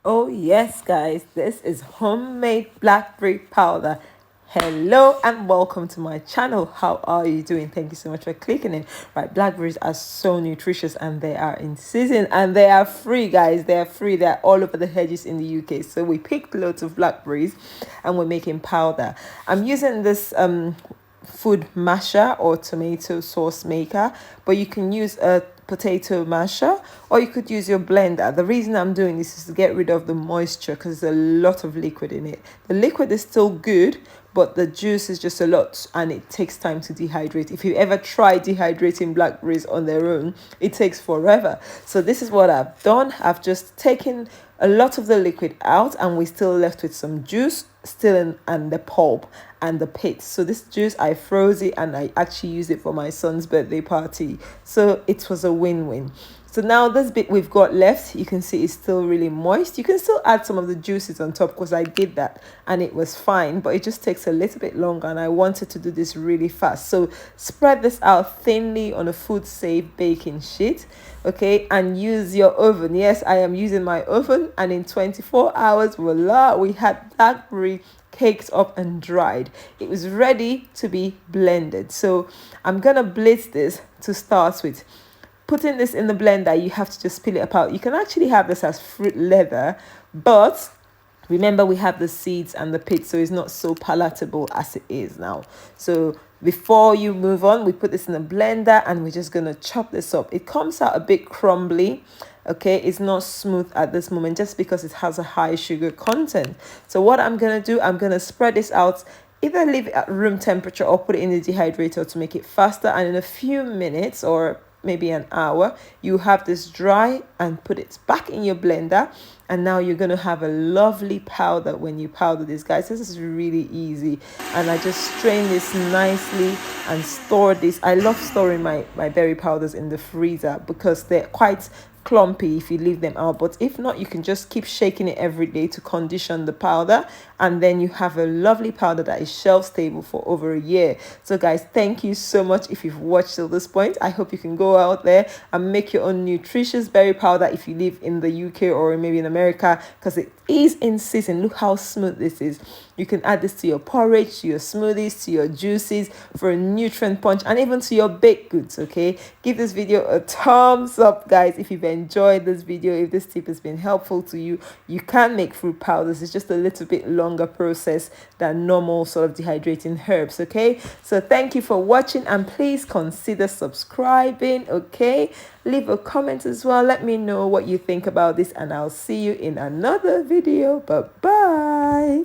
Oh, yes, guys, this is homemade blackberry powder. Hello and welcome to my channel. How are you doing? Thank you so much for clicking in. Right, blackberries are so nutritious and they are in season and they are free, guys. They are free. They're all over the hedges in the UK. So we picked loads of blackberries and we're making powder. I'm using this food masher or tomato sauce maker, but you can use a potato masher or you could use your blender. The reason I'm doing this is to get rid of the moisture because there's a lot of liquid in it. The liquid is still good, but the juice is just a lot and it takes time to dehydrate. If you ever try dehydrating blackberries on their own, it takes forever. So this is what I've done. I've just taken a lot of the liquid out and we're still left with some juice still in, and the pulp and the pit. So this juice, I froze it and I actually used it for my son's birthday party. So it was a win-win. So now this bit we've got left, you can see it's still really moist. You can still add some of the juices on top because I did that and it was fine, but it just takes a little bit longer and I wanted to do this really fast. So spread this out thinly on a food safe baking sheet, okay, and use your oven. Yes, I am using my oven, and in 24 hours, voila, we had blackberry caked up and dried. It was ready to be blended. So I'm gonna blitz this to start with. Putting this in the blender, you have to just peel it apart. You can actually have this as fruit leather, but remember we have the seeds and the pit, so it's not so palatable as it is now. So before you move on, we put this in a blender and we're just going to chop this up. It comes out a bit crumbly, okay? It's not smooth at this moment just because it has a high sugar content. So what I'm going to do, I'm going to spread this out, either leave it at room temperature or put it in the dehydrator to make it faster, and in a few minutes or maybe an hour, you have this dry and put it back in your blender, and now you're going to have a lovely powder when you powder this, guys. This is really easy, and I just strain this nicely and store this. I love storing my berry powders in the freezer because they're quite clumpy if you leave them out, but if not, you can just keep shaking it every day to condition the powder, and then you have a lovely powder that is shelf stable for over a year. So guys, thank you so much if you've watched till this point. I hope you can go out there and make your own nutritious berry powder if you live in the UK or maybe in America, because it is in season. Look how smooth this is. You can add this to your porridge, to your smoothies, to your juices for a nutrient punch, and even to your baked goods. Okay, give this video a thumbs up, guys, if you've enjoyed this video. If this tip has been helpful to you, you can make fruit powders. It's just a little bit longer process than normal sort of dehydrating herbs. Okay, so thank you for watching, and please consider subscribing. Okay, leave a comment as well. Let me know what you think about this, and I'll see you in another video. Bye bye.